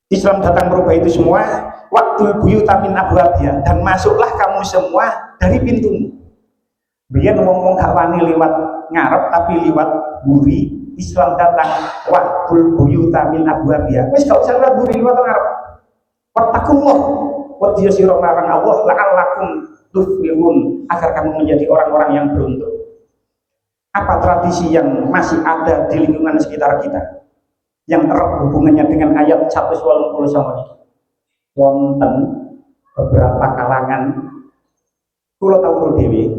Islam datang merubah itu semua. Waktu buyuta min abwabiha, dan masuklah kamu semua dari pintu. Biar ngomong gak wani lewat ngarep tapi lewat buri. Islam datang waktu buyuta min abwabiha. Wis gak usah lewat buri lewat ngarep. Wattaqullah wa diyasira marang Allah la'allakum tuflihun, agar kamu menjadi orang-orang yang beruntung. Apa tradisi yang masih ada di lingkungan sekitar kita yang erat hubungannya dengan ayat 189 ini? Wonten beberapa kalangan kula tau dhewe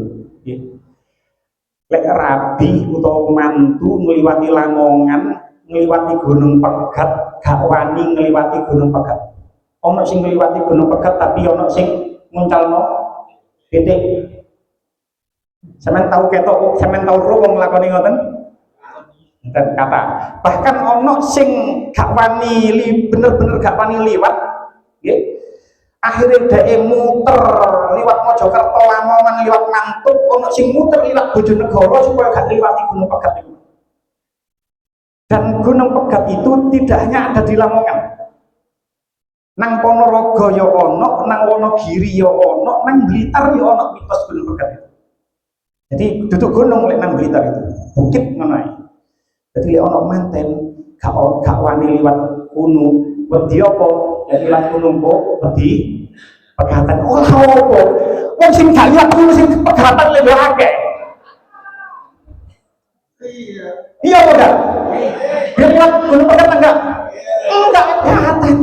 lek rabi utawa mantu ngliwati Lamongan, ngliwati Gunung Pegat, gak wani ngliwati Gunung Pegat. Ono sing ngliwati Gunung Pegat tapi ono sing nguncalno titik. Sampeyan tahu ketok, sampeyan tahu ro wong nglakoni ngoten? Dan kata bahkan ono sing gak wani bener-bener gak wani liwat. Akhirnya dia muter liwat Mojokerto, Lamongan, liwat Mantuk, ono sing muter liwat Bojonegoro supaya gak liwati Gunung Pegat itu. Dan Gunung Pegat itu tidak hanya ada di Lamongan, nang Ponorogo ya ono, nang Wonogiri ya ono, nang Blitar ya ono mitos Gunung Pegat itu. Jadi duduk gunung lek nang Blitar itu, bukit ngono ae. Jadi lek ono manten gak wani liwat gunung, wedi apa? Jadi liwat gunung kok wedi pegatan. Oh apa? Wong sing gak liwat gunung sing pegatan lebih akeh. Iya. Iya enggak? Dia liwat gunung pegatan enggak? Enggak pegatan.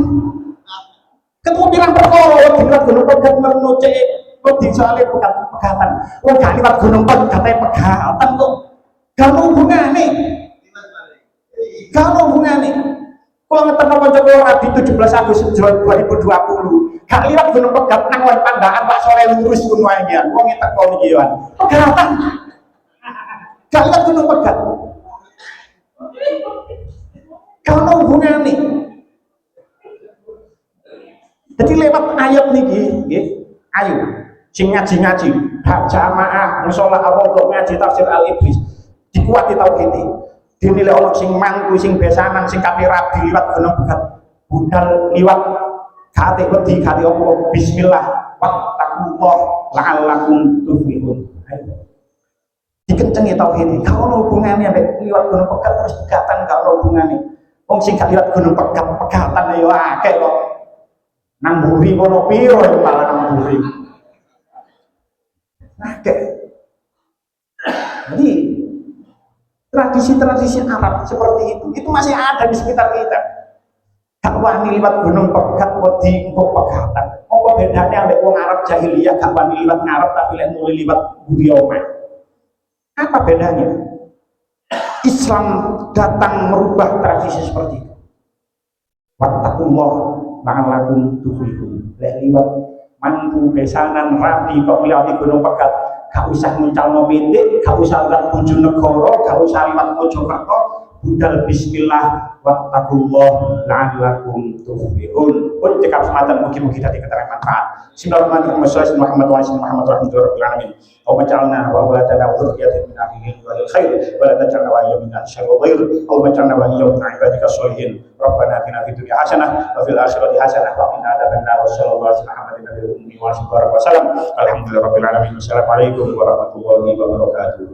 Ketemu bilang perkara liwat gunung pegat merno cek wedi soalé pegatan. Wong gak liwat gunung pegat pegatan kok. Gak hubungane. Gak hubungane. Kalau ngeterno kanca kula Rabi 17 Agustus 2020, gak liwat Gunung Pegat nang wan Pandaan Pak Soleh lurus ngono ae ya. Wong teko iki yo. Pegatan. Gak liwat Gunung Pegat. Kalau hubungane. Jadi lewat ayat niki nggih, ayo sing ngaji-ngaji, hak jamaah, mushola ar-raudhah ngaji tafsir al-Iblis. Dikuati tauhid iki. Dinilai orang sing mangku, sing besanan, sing kate rabi liwat Gunung Pegat, budal liwat kate wedi kate apa bismillah wattaqullah la'allakum tuflihun. Dikencengi tauhid. Gak ono hubungane ambek liwat Gunung Pegat terus pegatan, gak ono hubungane. Wong sing gak liwat Gunung Pegat pegatan ya akeh kok. Nang mburi kono piro ya malah nang mburi. Akeh. Jadi tradisi-tradisi Arab seperti itu masih ada di sekitar kita. Gak wani liwat Gunung Pegat wedi engko pegatan. Apa bedanya ambek wong Arab jahiliyah gak wani liwat ngarep tapi lek mulai liwat buri omah? Apa bedanya? Islam datang merubah tradisi seperti itu. Wattaqullah la'allakum tuflihun. Lek liwat mantu besanan rabi kok liwati Gunung Pegat, gak usah nguncalno pitik, gak usah liwat Bojonegoro, gak usah liwat Mojokerto, budal bismillah wattaqullah la'allakum tuflihun. Pun cekap sematan mugi-mugi dadi keterangan manfaat. Bismillahirrahmanirrahim. Sallallahu Muhammad wa ala Muhammad rabbil alamin. Wa ja'alna wa waladana wa dzurriyyatan min ahlihi wa khair wa la taj'alna wa iyya min syarri dhair. Wa ja'alna wa iyya min ibadika sholihin. Rabbana atina fid dunya hasanah wa fil akhirati hasanah wa qina adzabannar. Sallallahu alaihi wa sallam. Alhamdulillahirabbil alamin. Assalamualaikum warahmatullahi wabarakatuh.